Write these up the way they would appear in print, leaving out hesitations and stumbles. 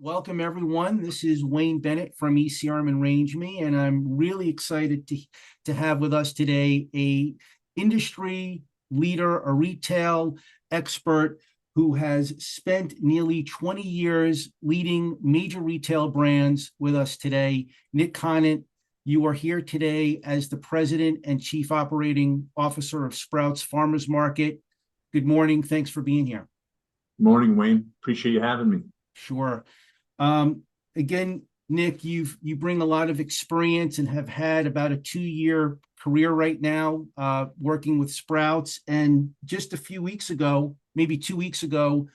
Welcome, everyone. This is Wayne Bennett from ECRM and Range Me, and I'm really excited to have with us today a industry leader, a retail expert who has spent nearly 20 years leading major retail brands with us today. Nick Konat, you are here today as the President and Chief Operating Officer of Sprouts Farmers Market. Good morning. Thanks for being here. Morning, Wayne. Appreciate you having me. Sure. Again, Nick, you bring a lot of experience and have had about a 2-year career right now, working with Sprouts. And just a few weeks ago, maybe 2 weeks ago,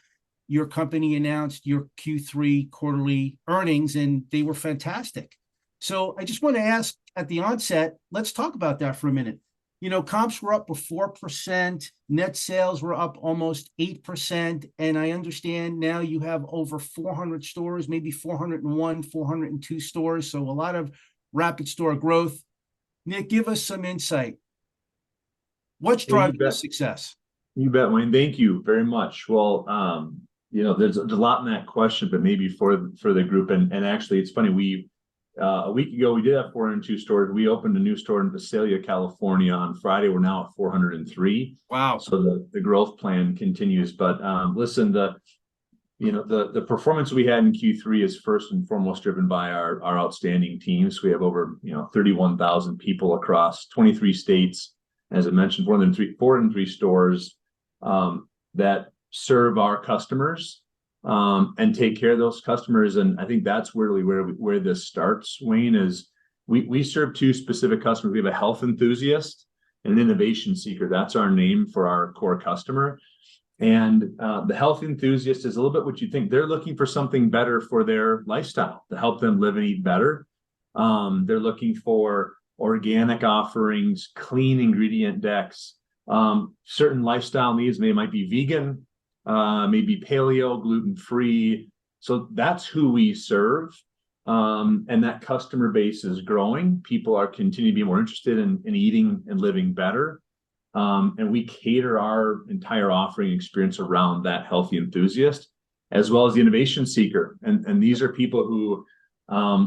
your company announced your Q3 quarterly earnings, and they were fantastic. So I just want to ask at the onset, let's talk about that for a minute. You know, comps were up 4%, net sales were up almost 8%, and I understand now you have over 400 stores, maybe 401, 402 stores, so a lot of rapid store growth. Nick, give us some insight. What's driving the success? You bet, Wayne. Thank you very much. Well, there's a lot in that question, but maybe for the group, and actually, it's funny, a week ago, we did have 402 stores. We opened a new store in Visalia, California on Friday. We're now at 403. Wow. So the growth plan continues. But listen, the performance we had in Q3 is first and foremost driven by our outstanding teams. We have over 31,000 people across 23 states. As I mentioned, 403 stores that serve our customers. And take care of those customers. And I think that's really where this starts, Wayne, is we serve two specific customers. We have a health enthusiast and an innovation seeker. That's our name for our core customer. And the health enthusiast is a little bit what you think. They're looking for something better for their lifestyle to help them live and eat better. They're looking for organic offerings, clean ingredient decks, certain lifestyle needs. They might be vegan, maybe paleo, gluten-free. So that's who we serve. And that customer base is growing. People are continuing to be more interested in eating and living better. And we cater our entire offering experience around that healthy enthusiast, as well as the innovation seeker. And these are people who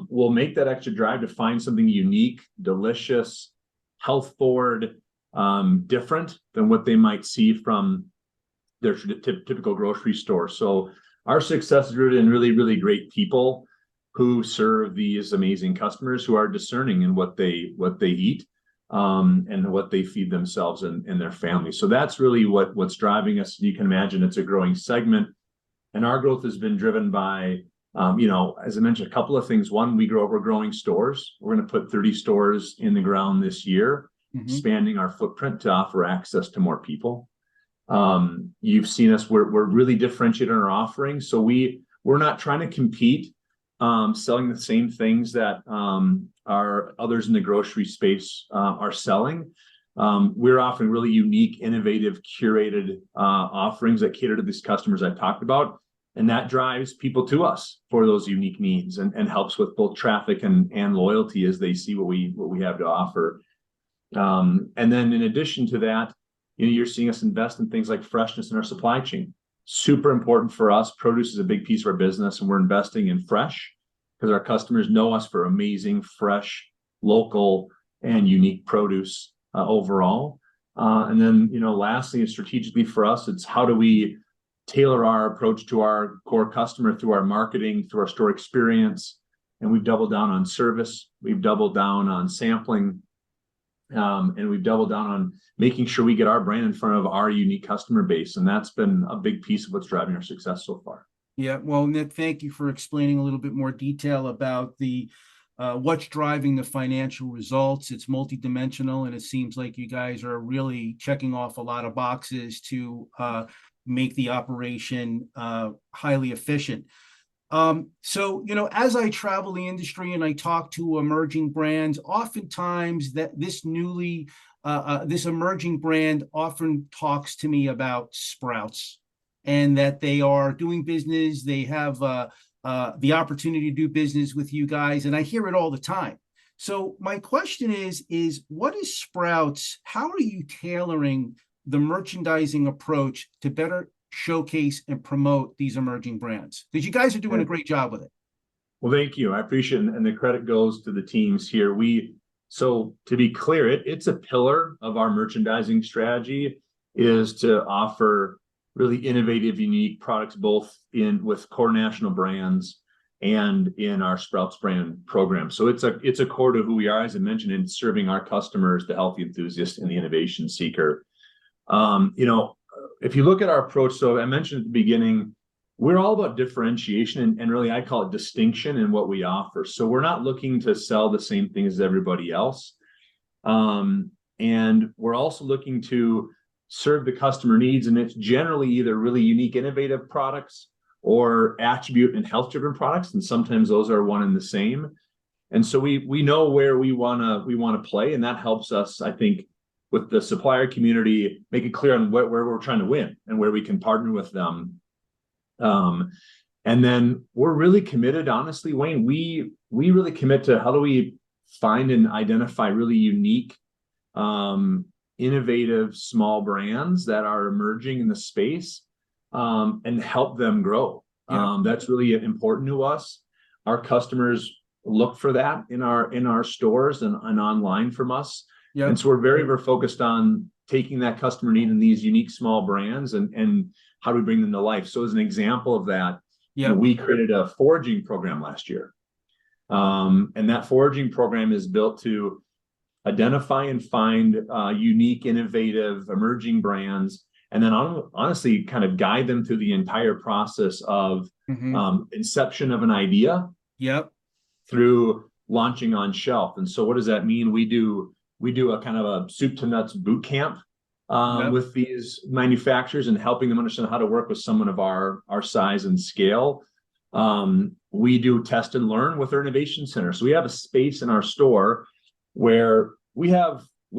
will make that extra drive to find something unique, delicious, health forward, different than what they might see from their typical grocery store. So our success is rooted in really, really great people who serve these amazing customers who are discerning in what they eat, and what they feed themselves and their families. So that's really what's driving us. You can imagine it's a growing segment, and our growth has been driven by, as I mentioned, a couple of things. One, we're growing stores. We're going to put 30 stores in the ground this year, expanding our footprint to offer access to more people. You've seen us, we're really differentiated in our offerings. So we're not trying to compete, selling the same things that our others in the grocery space are selling. We're offering really unique, innovative, curated offerings that cater to these customers I talked about. And that drives people to us for those unique needs and helps with both traffic and loyalty as they see what we have to offer. And then in addition to that, you're seeing us invest in things like freshness in our supply chain. Super important for us. Produce is a big piece of our business, and we're investing in fresh because our customers know us for amazing, fresh, local, and unique produce overall. And then, lastly, and strategically for us, it's how do we tailor our approach to our core customer through our marketing, through our store experience. And we've doubled down on service. We've doubled down on sampling. And we've doubled down on making sure we get our brand in front of our unique customer base. And that's been a big piece of what's driving our success so far. Yeah, well, Nick, thank you for explaining a little bit more detail about the what's driving the financial results. It's multidimensional, and it seems like you guys are really checking off a lot of boxes to make the operation highly efficient. So, as I travel the industry and I talk to emerging brands, oftentimes this emerging brand often talks to me about Sprouts and that they are doing business. They have the opportunity to do business with you guys, and I hear it all the time. So my question is what is Sprouts? How are you tailoring the merchandising approach to better showcase and promote these emerging brands? Because you guys are doing a great job with it. Well, thank you. I appreciate it. And the credit goes to the teams here. So to be clear, it's a pillar of our merchandising strategy is to offer really innovative, unique products, both with core national brands and in our Sprouts brand program. So it's a core to who we are, as I mentioned, in serving our customers, the healthy enthusiast and the innovation seeker. If you look at our approach, so I mentioned at the beginning, we're all about differentiation and really I call it distinction in what we offer. So we're not looking to sell the same things as everybody else. And we're also looking to serve the customer needs. And it's generally either really unique, innovative products or attribute and health-driven products. And sometimes those are one and the same. And so we know where we wanna play. And that helps us, I think, with the supplier community, make it clear on where we're trying to win and where we can partner with them. And then we're really committed, honestly, Wayne, we really commit to how do we find and identify really unique, innovative small brands that are emerging in the space, and help them grow. Yeah. That's really important to us. Our customers look for that in our stores and online from us. Yeah. And so we're very focused on taking that customer need in these unique small brands and how do we bring them to life. So as an example of that, we created a foraging program last year. And that foraging program is built to identify and find unique, innovative, emerging brands, and then honestly kind of guide them through the entire process of inception of an idea through launching on shelf. And so what does that mean? We do a kind of a soup to nuts boot camp with these manufacturers and helping them understand how to work with someone of our size and scale. We do test and learn with our innovation center. So we have a space in our store where we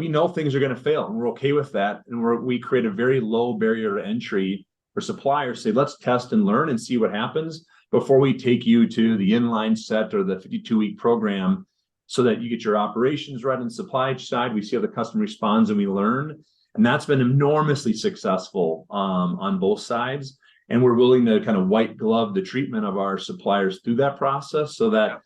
know things are going to fail and we're okay with that. And we create a very low barrier to entry for suppliers. Say, let's test and learn and see what happens before we take you to the inline set or the 52-week program, so that you get your operations right on the supply side. We see how the customer responds and we learn. And that's been enormously successful on both sides. And we're willing to kind of white glove the treatment of our suppliers through that process, so that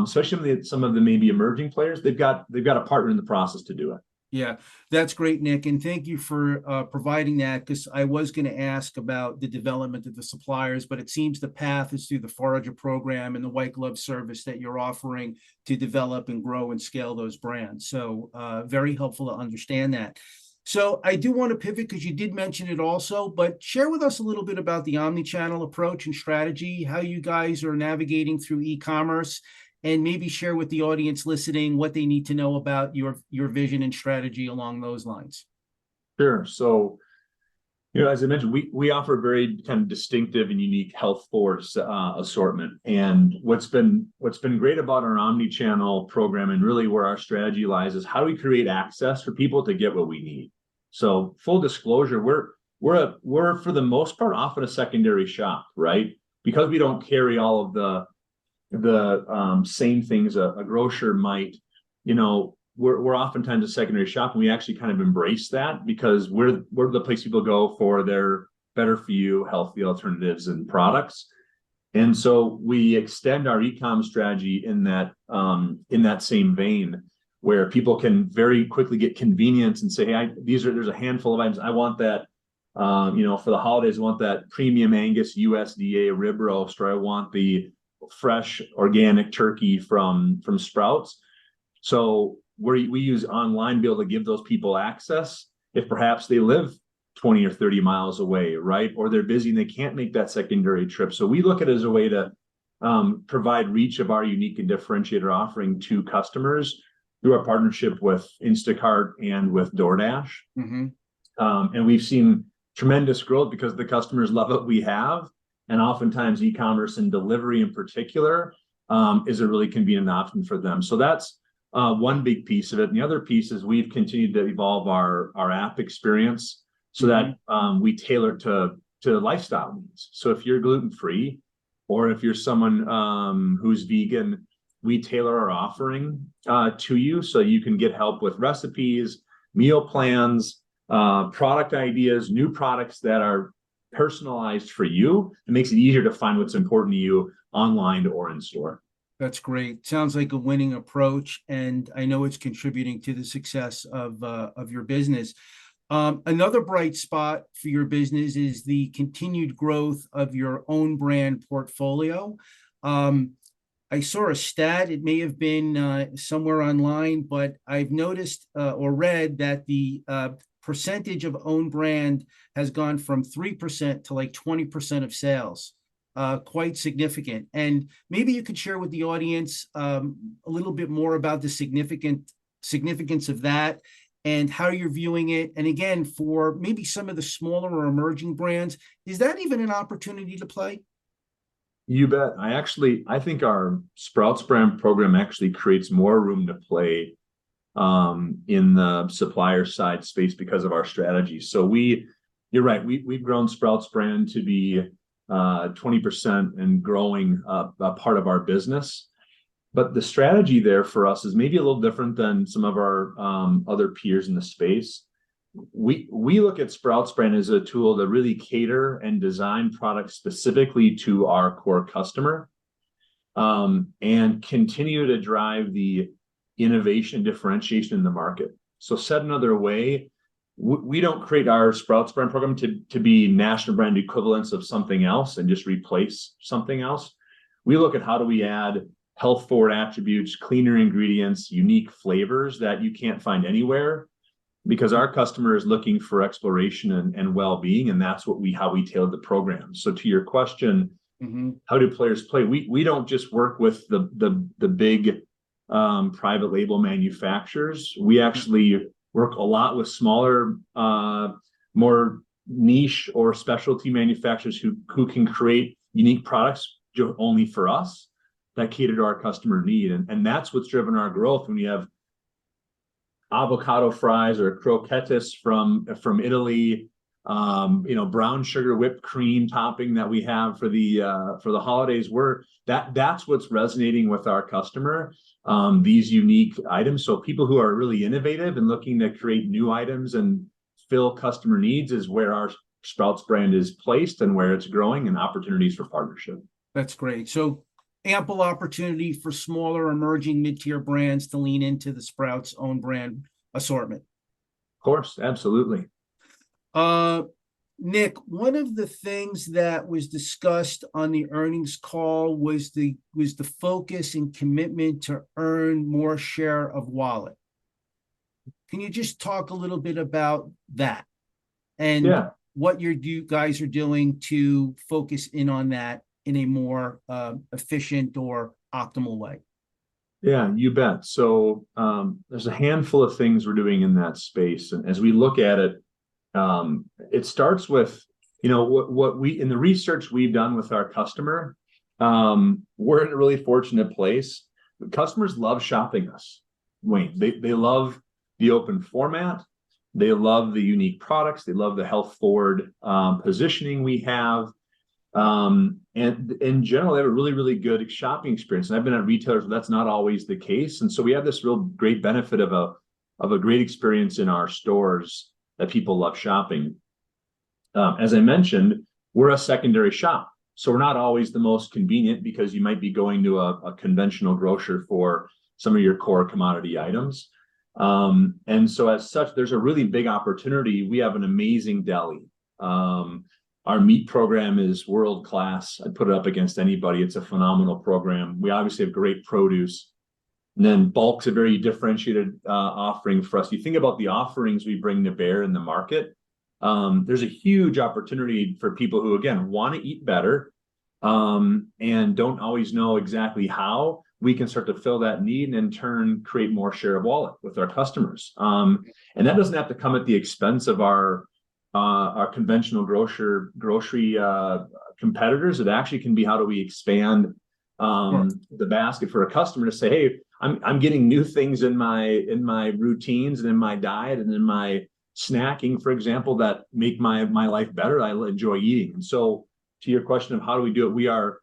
especially some of the maybe emerging players, they've got a partner in the process to do it. Yeah, that's great, Nick. And thank you for providing that, because I was going to ask about the development of the suppliers, but it seems the path is through the Forager program and the white glove service that you're offering to develop and grow and scale those brands. So very helpful to understand that. So I do want to pivot because you did mention it also, but share with us a little bit about the omnichannel approach and strategy, how you guys are navigating through e-commerce, and maybe share with the audience listening what they need to know about your vision and strategy along those lines. Sure. So, as I mentioned, we offer a very kind of distinctive and unique health forward assortment. And what's been great about our omnichannel program, and really where our strategy lies, is how do we create access for people to get what we need. So full disclosure, we're for the most part often a secondary shop, right? Because we don't carry all of the same things a grocer might, we're oftentimes a secondary shop, and we actually kind of embrace that because we're the place people go for their better for you, healthy alternatives and products. And so we extend our e-com strategy in that same vein, where people can very quickly get convenience and say, hey, there's a handful of items. I want that, for the holidays, I want that premium Angus USDA rib roast, or I want the fresh organic turkey from Sprouts. So we use online to be able to give those people access if perhaps they live 20 or 30 miles away, right? Or they're busy and they can't make that secondary trip. So we look at it as a way to provide reach of our unique and differentiator offering to customers through our partnership with Instacart and with DoorDash. And we've seen tremendous growth because the customers love what we have. And oftentimes e-commerce and delivery in particular is a really convenient option for them. So that's one big piece of it. And the other piece is we've continued to evolve our app experience so that we tailor to lifestyle needs. So if you're gluten-free, or if you're someone who's vegan, we tailor our offering to you so you can get help with recipes, meal plans, product ideas, new products that are personalized for you. It makes it easier to find what's important to you online or in store. That's great. Sounds like a winning approach, and I know it's contributing to the success of your business. Another bright spot for your business is the continued growth of your own brand portfolio. I saw a stat, it may have been somewhere online, but I've noticed or read that the percentage of own brand has gone from 3% to like 20% of sales. Quite significant. And maybe you could share with the audience a little bit more about the significance of that and how you're viewing it. And again, for maybe some of the smaller or emerging brands, is that even an opportunity to play? You bet. I think our Sprouts brand program actually creates more room to play in the supplier side space because of our strategy. So you're right. We've grown Sprouts brand to be 20% and growing a part of our business. But the strategy there for us is maybe a little different than some of our other peers in the space. We look at Sprouts brand as a tool to really cater and design products specifically to our core customer, and continue to drive the innovation and differentiation in the market. So said another way, we don't create our Sprouts brand program to be national brand equivalents of something else and just replace something else. We look at how do we add health forward attributes, cleaner ingredients, unique flavors that you can't find anywhere, because our customer is looking for exploration and well-being, and that's how we tailor the program. So to your question, how do players play? We don't just work with the big private label manufacturers. We actually work a lot with smaller, more niche or specialty manufacturers who can create unique products only for us that cater to our customer need. And that's what's driven our growth. When you have avocado fries or croquettes from Italy, brown sugar whipped cream topping that we have for the holidays, that's what's resonating with our customer, these unique items. So people who are really innovative and looking to create new items and fill customer needs is where our Sprouts brand is placed and where it's growing, and opportunities for partnership. That's great. So ample opportunity for smaller emerging mid-tier brands to lean into the Sprouts own brand assortment. Of course, absolutely. Nick, one of the things that was discussed on the earnings call was the focus and commitment to earn more share of wallet. Can you just talk a little bit about that and what you guys are doing to focus in on that in a more efficient or optimal way? Yeah, you bet. So there's a handful of things we're doing in that space. And as we look at it, it starts with, what we, in the research we've done with our customer, we're in a really fortunate place. Customers love shopping us, Wayne. They love the open format. They love the unique products. They love the health forward positioning we have. And in general, they have a really, really good shopping experience. And I've been at retailers where that's not always the case. And so we have this real great benefit of a great experience in our stores that people love shopping. As I mentioned, we're a secondary shop. So we're not always the most convenient, because you might be going to a conventional grocer for some of your core commodity items. And so as such, there's a really big opportunity. We have an amazing deli. Our meat program is world-class. I'd put it up against anybody. It's a phenomenal program. We obviously have great produce. And then bulk's a very differentiated offering for us. You think about the offerings we bring to bear in the market, there's a huge opportunity for people who, again, want to eat better and don't always know exactly how. We can start to fill that need and in turn create more share of wallet with our customers. And that doesn't have to come at the expense of our conventional grocery competitors. It actually can be, how do we expand the basket for a customer to say, hey, I'm getting new things in my routines and in my diet and in my snacking, for example, that make my life better. I enjoy eating. And so to your question of how do we do it, we are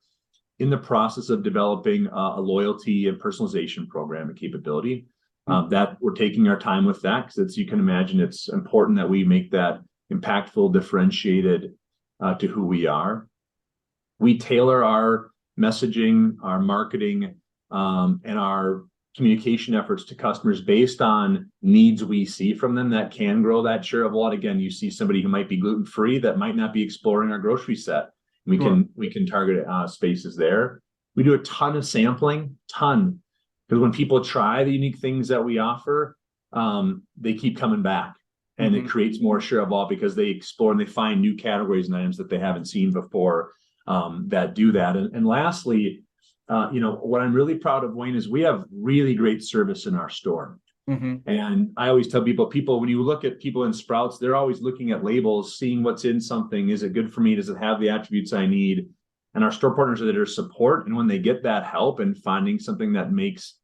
in the process of developing a loyalty and personalization program and capability that we're taking our time with that, because you can imagine, it's important that we make that impactful, differentiated to who we are. We tailor our messaging, our marketing, and our communication efforts to customers based on needs we see from them that can grow that share of wallet. Again, you see somebody who might be gluten-free that might not be exploring our grocery set. We can target spaces there. We do a ton of sampling, because when people try the unique things that we offer, they keep coming back, and it creates more share of wallet because they explore and they find new categories and items that they haven't seen before that do that. And lastly, what I'm really proud of, Wayne, is we have really great service in our store. And I always tell people, when you look at people in Sprouts, they're always looking at labels, seeing what's in something. Is it good for me? Does it have the attributes I need? And our store partners are there to support. And when they get that help and finding something that makes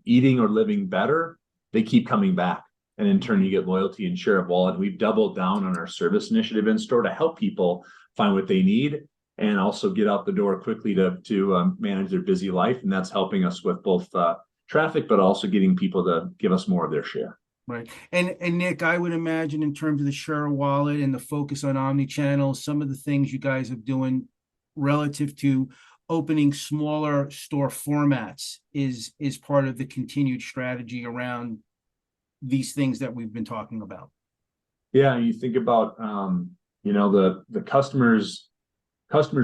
eating or living better, they keep coming back. And in turn, you get loyalty and share of wallet. We've doubled down on our service initiative in store to help people find what they need and also get out the door quickly to manage their busy life. And that's helping us with both traffic, but also getting people to give us more of their share. Right. And Nick, I would imagine in terms of the share of wallet and the focus on omnichannel, some of the things you guys are doing relative to opening smaller store formats is part of the continued strategy around these things that we've been talking about. Yeah, you think about the customers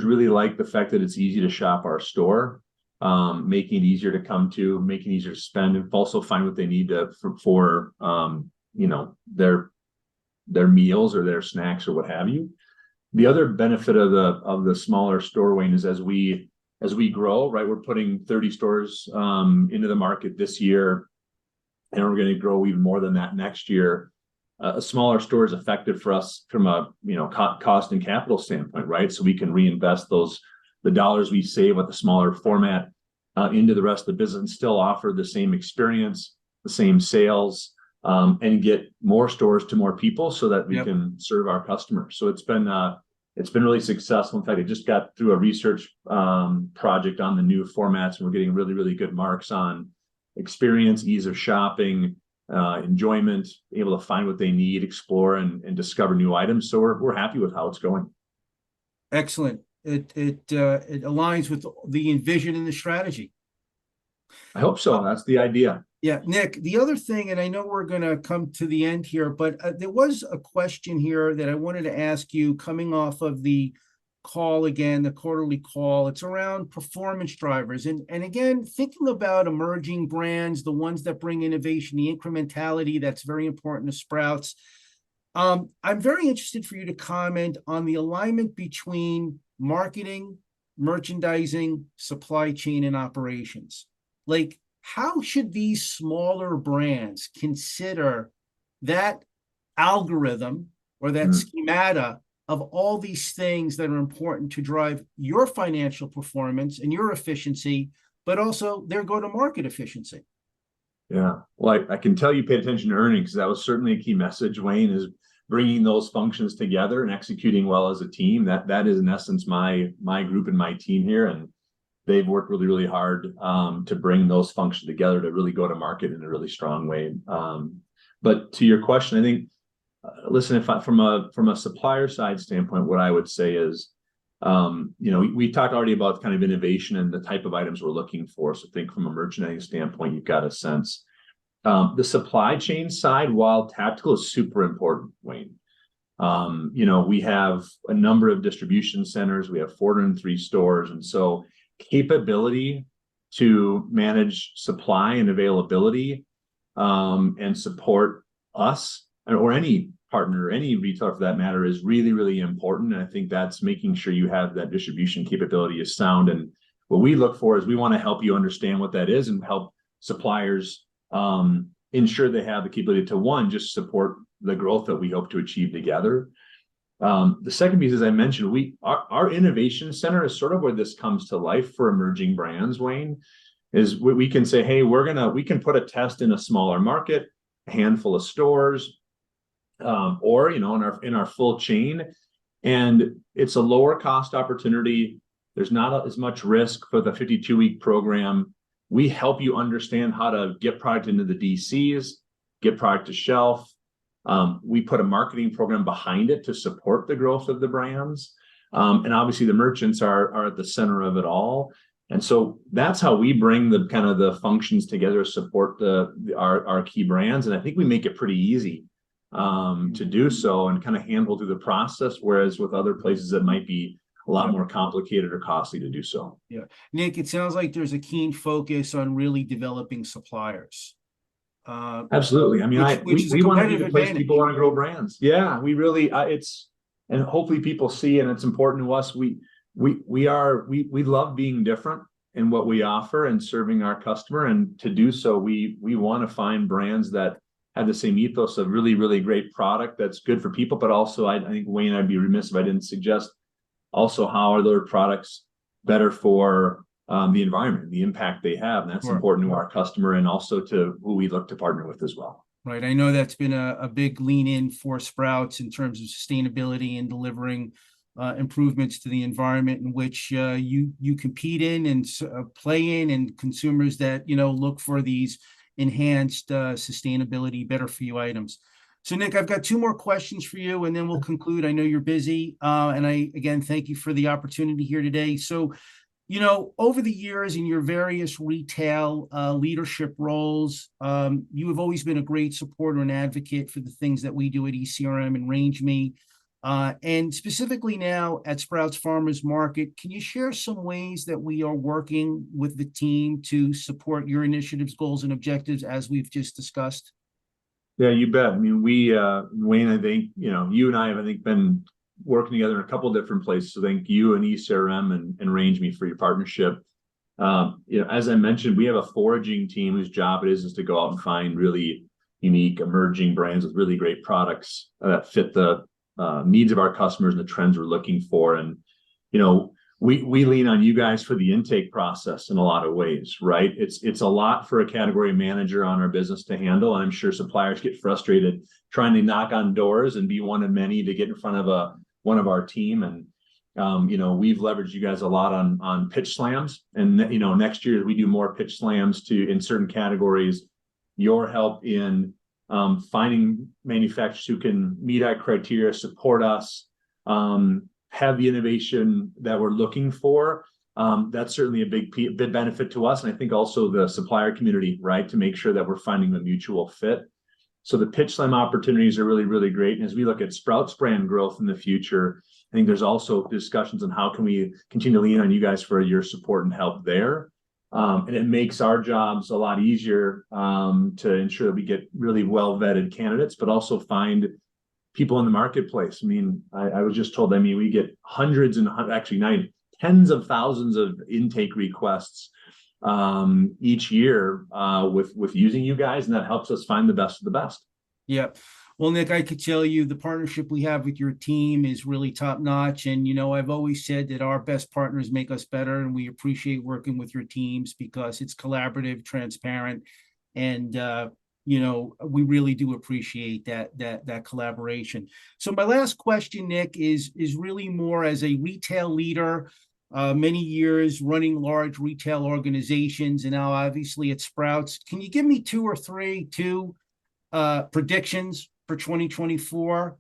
really like the fact that it's easy to shop our store, making it easier to come to, making it easier to spend, and also find what they need for their meals or their snacks or what have you. The other benefit of the smaller store, Wayne, is as we grow, right, we're putting 30 stores into the market this year, and we're going to grow even more than that next year. A smaller store is effective for us from a cost and capital standpoint, right? So we can reinvest the dollars we save with the smaller format into the rest of the business and still offer the same experience, the same sales, and get more stores to more people so that we can serve our customers. So it's been really successful. In fact, I just got through a research project on the new formats, and we're getting really, really good marks on experience, ease of shopping, enjoyment, able to find what they need, explore, and discover new items. So we're happy with how it's going. Excellent. It aligns with the vision and the strategy. I hope so. That's the idea. Yeah, Nick, the other thing, and I know we're going to come to the end here, but there was a question here that I wanted to ask you coming off of the call again, the quarterly call. It's around performance drivers. And again, thinking about emerging brands, the ones that bring innovation, the incrementality that's very important to Sprouts. I'm very interested for you to comment on the alignment between marketing, merchandising, supply chain, and operations. Like, how should these smaller brands consider that algorithm or that schemata of all these things that are important to drive your financial performance and your efficiency, but also their go-to-market efficiency? Yeah, well, I can tell you paid attention to earnings. That was certainly a key message, Wayne, is bringing those functions together and executing well as a team. That is in essence my group and my team here, and they've worked really, really hard to bring those functions together to really go to market in a really strong way. But to your question, I think, listen, from a supplier side standpoint, what I would say is, we talked already about kind of innovation and the type of items we're looking for. So think from a merchandising standpoint, you've got a sense. The supply chain side, while tactical, is super important, Wayne. We have a number of distribution centers. We have 403 stores. And so capability to manage supply and availability and support us or any partner, any retailer for that matter, is really, really important. And I think that's making sure you have that distribution capability is sound. And what we look for is we want to help you understand what that is and help suppliers ensure they have the capability to, one, just support the growth that we hope to achieve together. The second piece, as I mentioned, our innovation center is sort of where this comes to life for emerging brands, Wayne, is we can say, hey, we can put a test in a smaller market, a handful of stores, or in our full chain, and it's a lower cost opportunity. There's not as much risk for the 52-week program. We help you understand how to get product into the DCs, get product to shelf, We put a marketing program behind it to support the growth of the brands. And obviously the merchants are at the center of it all. And so that's how we bring the kind of the functions together to support our key brands. And I think we make it pretty easy to do so and kind of handle through the process. Whereas with other places, it might be a lot more complicated or costly to do so. Yeah. Nick, it sounds like there's a keen focus on really developing suppliers. Absolutely. I mean, Which is a we want to be competitive the place advantage. people want to grow brands. Yeah, we really, and hopefully people see, and it's important to us. We love being different in what we offer and serving our customer. And to do so, we want to find brands that have the same ethos of really, really great product that's good for people. But also, I think Wayne, I'd be remiss if I didn't suggest also how are their products better for the environment, the impact they have. And that's important to our customer and also to who we look to partner with as well. Right. I know that's been a big lean in for Sprouts in terms of sustainability and delivering improvements to the environment in which you compete in and play in, and consumers that, look for these enhanced sustainability, better for you items. So Nick, I've got two more questions for you and then we'll conclude. I know you're busy. And I, again, thank you for the opportunity here today. So, over the years in your various retail leadership roles, you have always been a great supporter and advocate for the things that we do at ECRM and Range Me. And specifically now at Sprouts Farmers Market, can you share some ways that we are working with the team to support your initiatives, goals, and objectives as we've just discussed? Yeah, you bet. I mean, Wayne, I think, you and I have, I think, been working together in a couple of different places. So thank you and ECRM and Range Me for your partnership. As I mentioned, we have a foraging team whose job it is to go out and find really unique emerging brands with really great products that fit the needs of our customers and the trends we're looking for. And, we lean on you guys for the intake process in a lot of ways, right? It's a lot for a category manager on our business to handle. And I'm sure suppliers get frustrated trying to knock on doors and be one of many to get in front of one of our team. And, we've leveraged you guys a lot on pitch slams. And, next year we do more pitch slams in certain categories. Your help in finding manufacturers who can meet our criteria, support us, have the innovation that we're looking for. That's certainly a big benefit to us. And I think also the supplier community, right, to make sure that we're finding the mutual fit. So the pitch slam opportunities are really, really great. And as we look at Sprouts brand growth in the future, I think there's also discussions on how can we continue to lean on you guys for your support and help there. And it makes our jobs a lot easier to ensure that we get really well vetted candidates, but also find people in the marketplace. I mean, I was just told, we get hundreds and actually tens of thousands of intake requests each year with using you guys, and that helps us find the best of the best. Yeah. Well, Nick, I could tell you the partnership we have with your team is really top notch. And, I've always said that our best partners make us better, and we appreciate working with your teams because it's collaborative, transparent, and, we really do appreciate that collaboration. So my last question, Nick, is really more as a retail leader, many years running large retail organizations, and now obviously at Sprouts. Can you give me two predictions for 2024?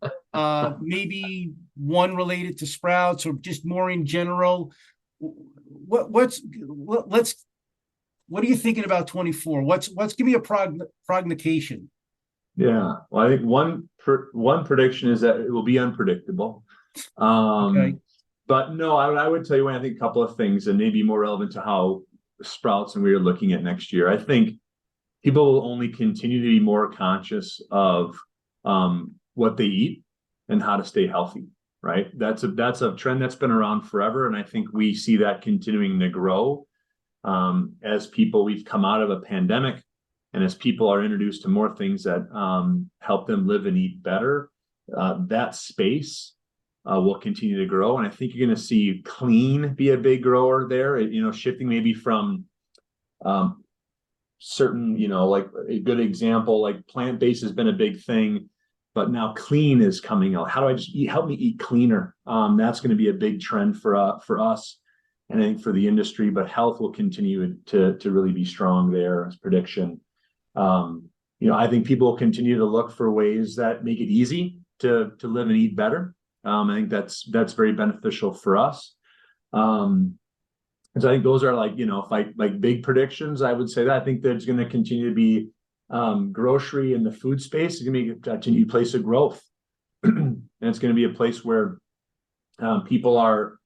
Maybe one related to Sprouts or just more in general. What are you thinking about 24? Give me a prognostication. Yeah, well, I think one prediction is that it will be unpredictable. Okay. But no, I would tell you, I think a couple of things, and maybe more relevant to how Sprouts and we are looking at next year. I think people will only continue to be more conscious of what they eat and how to stay healthy, right? That's a trend that's been around forever, and I think we see that continuing to grow as we've come out of a pandemic, and as people are introduced to more things that help them live and eat better. That space will continue to grow, and I think you're going to see clean be a big grower there. Shifting maybe from certain, like a good example, like plant-based has been a big thing, but now clean is coming out. How do I just help me eat cleaner? That's going to be a big trend for us, and I think for the industry. But health will continue to really be strong there as prediction. I think people will continue to look for ways that make it easy to live and eat better. I think that's very beneficial for us. And so I think those are like big predictions. I would say that I think there's going to continue to be grocery in the food space is going to be a continued place of growth, and it's going to be a place where people are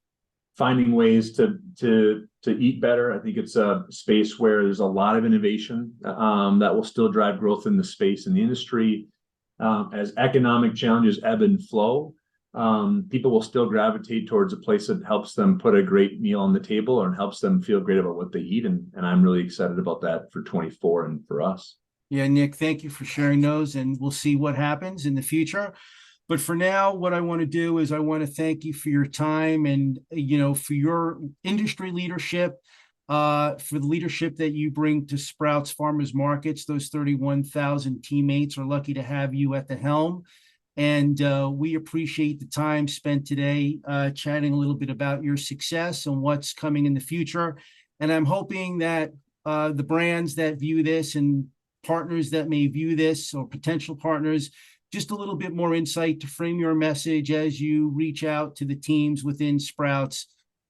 finding ways to eat better. I think it's a space where there's a lot of innovation that will still drive growth in the space and the industry. As economic challenges ebb and flow, people will still gravitate towards a place that helps them put a great meal on the table and helps them feel great about what they eat. And I'm really excited about that for 24 and for us. Yeah, Nick, thank you for sharing those, and we'll see what happens in the future. But for now, what I want to do is I want to thank you for your time and, for your industry leadership, for the leadership that you bring to Sprouts Farmers Markets. Those 31,000 teammates are lucky to have you at the helm. And we appreciate the time spent today chatting a little bit about your success and what's coming in the future. And I'm hoping that the brands that view this and partners that may view this or potential partners, just a little bit more insight to frame your message as you reach out to the teams within Sprouts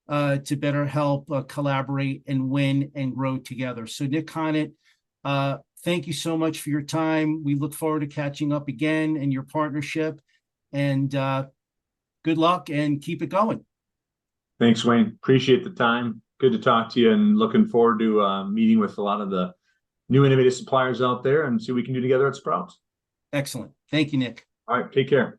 to better help collaborate and win and grow together. So Nick Konat, thank you so much for your time. We look forward to catching up again and your partnership, and good luck and keep it going. Thanks, Wayne. Appreciate the time. Good to talk to you, and looking forward to meeting with a lot of the new innovative suppliers out there and see what we can do together at Sprouts. Excellent. Thank you, Nick. All right. Take care.